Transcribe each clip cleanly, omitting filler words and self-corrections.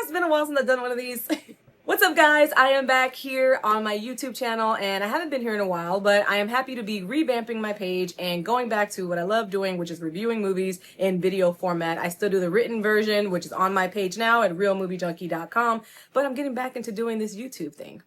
It's been a while since I've done one of these. What's up, guys? I am back here on my YouTube channel, and I haven't been here in a while, but I am happy to be revamping my page and going back to what I love doing, which is reviewing movies in video format. I still do the written version, which is on my page now at realmoviejunkie.com, but I'm getting back into doing this YouTube thing.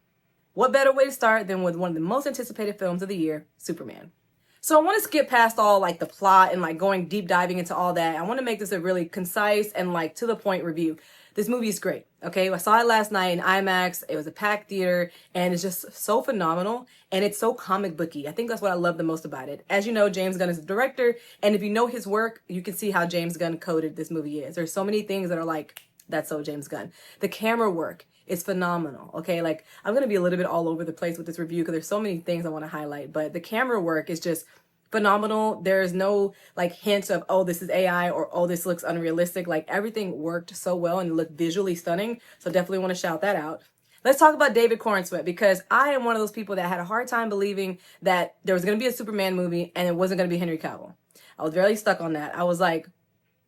What better way to start than with one of the most anticipated films of the year, Superman. So I want to skip past all like the plot and like going deep diving into all that. I want to make this a really concise and like to the point review. This movie is great. Okay, I saw it last night in IMAX. It was a packed theater and it's just so phenomenal and it's so comic booky. I think that's what I love the most about it. As you know, James Gunn is the director, and if you know his work, you can see how James Gunn coded this movie is. There's so many things that are like, that's so James Gunn. The camera work is phenomenal. Okay, like I'm gonna be a little bit all over the place with this review because there's so many things I want to highlight, but the camera work is just phenomenal. There's no like hints of, oh, this is AI or, oh, this looks unrealistic. Like everything worked so well and looked visually stunning. So definitely want to shout that out. Let's talk about David Corenswet, because I am one of those people that had a hard time believing that there was going to be a Superman movie and it wasn't going to be Henry Cavill. I was very stuck on that. I was like,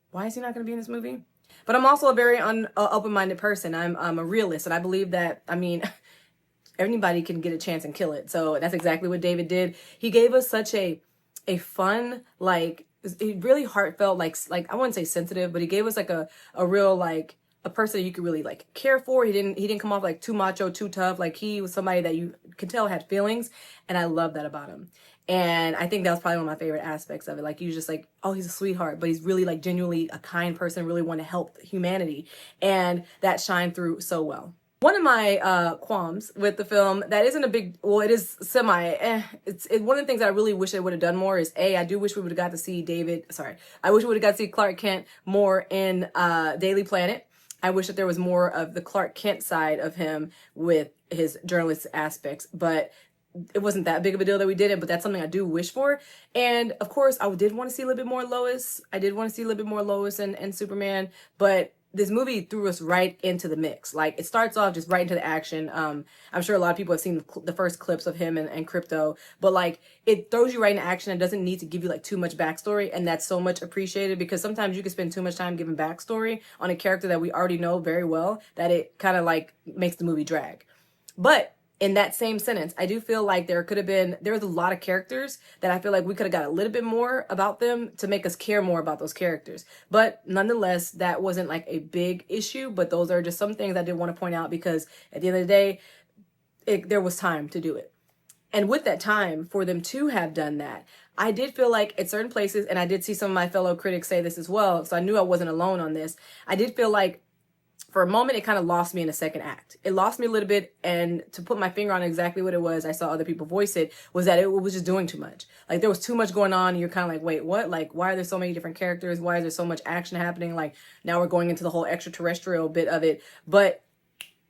why is he not going to be in this movie? But I'm also a very open-minded person. I'm a realist, and I believe that, I mean, anybody can get a chance and kill it. So that's exactly what David did. He gave us such a fun, like, really heartfelt, like I wouldn't say sensitive, but he gave us like a real, like, a person that you could really like care for. He didn't come off like too macho, too tough. Like he was somebody that you could tell had feelings, and I love that about him. And I think that was probably one of my favorite aspects of it. Like, you just like, oh, he's a sweetheart, but he's really like genuinely a kind person, really want to help humanity, and that shined through so well. One of my qualms with the film that isn't a big, well, it is it's one of the things that I really wish they would have done more is, I do wish we would have got to see I wish we would have got to see Clark Kent more in Daily Planet. I wish that there was more of the Clark Kent side of him with his journalist aspects, but it wasn't that big of a deal that we did it, but that's something I do wish for. And of course, I did want to see a little bit more Lois. I did want to see a little bit more Lois and Superman, but this movie threw us right into the mix. Like, it starts off just right into the action. I'm sure a lot of people have seen the first clips of him and Crypto, but like, it throws you right into action and doesn't need to give you like too much backstory. And that's so much appreciated, because sometimes you can spend too much time giving backstory on a character that we already know very well that it kind of like makes the movie drag. But in that same sentence, I do feel like there was a lot of characters that I feel like we could have got a little bit more about them to make us care more about those characters. But nonetheless, that wasn't like a big issue, but those are just some things I did want to point out, because at the end of the day, there was time to do it. And with that time for them to have done that, I did feel like at certain places, and I did see some of my fellow critics say this as well, so I knew I wasn't alone on this. I did feel like for a moment, it kind of lost me in the second act. It lost me a little bit, and to put my finger on exactly what it was, I saw other people voice it, was that it was just doing too much. Like, there was too much going on, and you're kind of like, wait, what? Like, why are there so many different characters? Why is there so much action happening? Like, now we're going into the whole extraterrestrial bit of it. But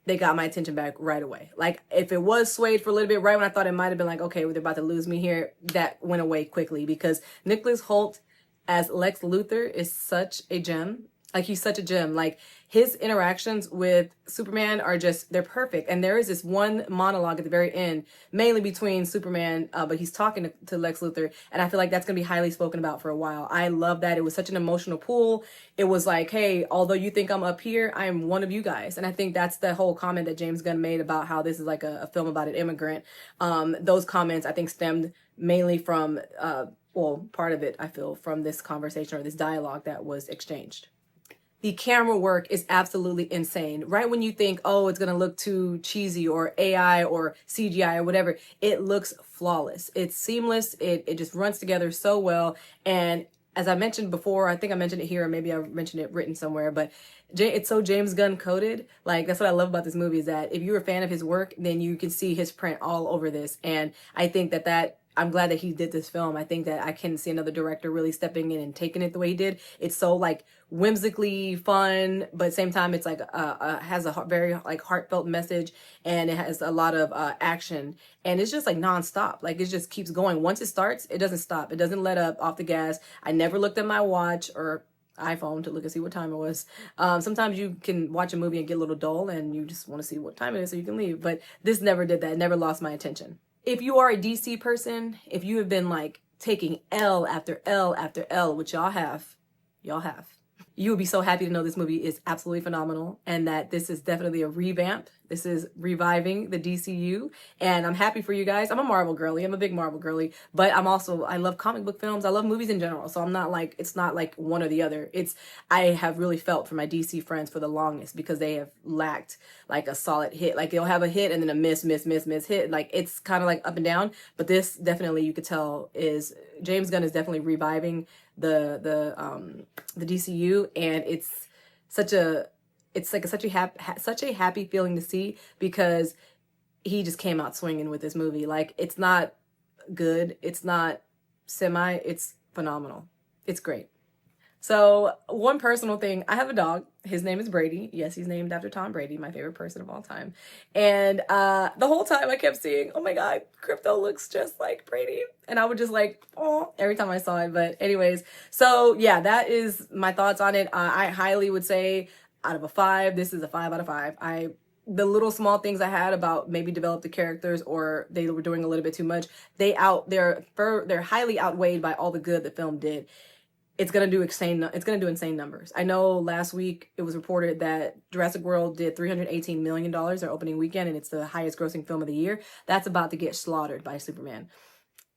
they got my attention back right away. Like, if it was swayed for a little bit, right when I thought it might have been like, okay, well, they're about to lose me here, that went away quickly, because Nicholas Hoult as Lex Luthor is such a gem. Like, he's such a gem. Like, his interactions with Superman are just, they're perfect. And there is this one monologue at the very end, mainly between Superman, but he's talking to Lex Luthor. And I feel like that's going to be highly spoken about for a while. I love that. It was such an emotional pull. It was like, hey, although you think I'm up here, I am one of you guys. And I think that's the whole comment that James Gunn made about how this is like a film about an immigrant. Those comments, I think, stemmed mainly from, well, part of it, I feel, from this conversation or this dialogue that was exchanged. The camera work is absolutely insane. Right when you think, oh, it's going to look too cheesy or AI or CGI or whatever, it looks flawless. It's seamless. It just runs together so well. And as I mentioned before, I think I mentioned it here, or maybe I mentioned it written somewhere, but it's so James Gunn coded. Like, that's what I love about this movie, is that if you're a fan of his work, then you can see his print all over this. And I think that I'm glad that he did this film. I think that I can see another director really stepping in and taking it the way he did. It's so like whimsically fun, but at the same time, it's like has a very like heartfelt message, and it has a lot of action, and it's just like nonstop. Like, it just keeps going. Once it starts, it doesn't stop. It doesn't let up off the gas. I never looked at my watch or iPhone to look and see what time it was. Sometimes you can watch a movie and get a little dull, and you just want to see what time it is so you can leave. But this never did that. It never lost my attention. If you are a DC person, if you have been like taking L after L after L, which y'all have, you would be so happy to know this movie is absolutely phenomenal and that this is definitely a revamp. This is reviving the DCU, and I'm happy for you guys. I'm a Marvel girly. I'm a big Marvel girly, but I love comic book films. I love movies in general. So I'm not like, it's not like one or the other. I have really felt for my DC friends for the longest because they have lacked like a solid hit. Like they'll have a hit and then a miss hit. Like it's kind of like up and down, but this definitely, you could tell, is James Gunn is definitely reviving the DCU, and it's such a such a happy feeling to see because he just came out swinging with this movie. Like it's not good, it's not semi, it's phenomenal. It's great. So one personal thing, I have a dog. His name is Brady. Yes, he's named after Tom Brady, my favorite person of all time. And the whole time I kept seeing, oh my God, Crypto looks just like Brady. And I would just like, oh, every time I saw it. But anyways, so yeah, that is my thoughts on it. I highly would say out of a 5, this is a 5 out of 5. The little small things I had about maybe develop the characters or they were doing a little bit too much, they're highly outweighed by all the good the film did. It's gonna do insane numbers. I know last week it was reported that Jurassic World did $318 million their opening weekend, and it's the highest grossing film of the year. That's about to get slaughtered by Superman.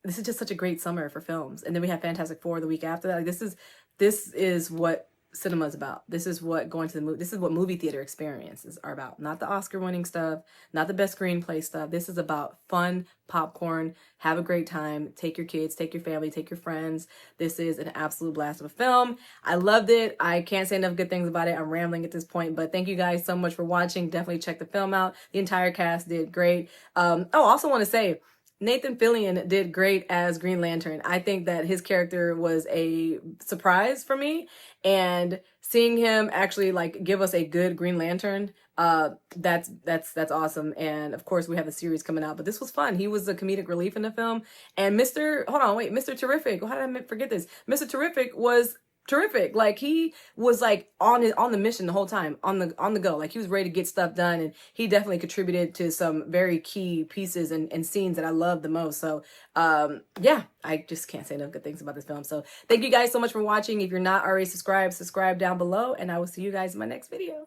This is just such a great summer for films. And then we have Fantastic Four the week after that. Like, this is what cinema is about. This is what going to the movie, this is what movie theater experiences are about. Not the Oscar winning stuff, not the best screenplay stuff. This is about fun popcorn, have a great time, take your kids, take your family, take your friends. This is an absolute blast of a film. I loved it. I can't say enough good things about it. I'm rambling at this point, but thank you guys so much for watching. Definitely check the film out. The entire cast did great. I also want to say, Nathan Fillion did great as Green Lantern. I think that his character was a surprise for me, and seeing him actually like give us a good Green Lantern, that's awesome. And of course we have a series coming out, but this was fun. He was a comedic relief in the film, and Mr. Terrific. How did I forget this? Mr. Terrific was terrific. Like he was like on the mission the whole time, on the go. Like he was ready to get stuff done, and he definitely contributed to some very key pieces and scenes that I love the most. So yeah, I just can't say enough good things about this film. So thank you guys so much for watching. If you're not already subscribed, subscribe down below, and I will see you guys in my next video.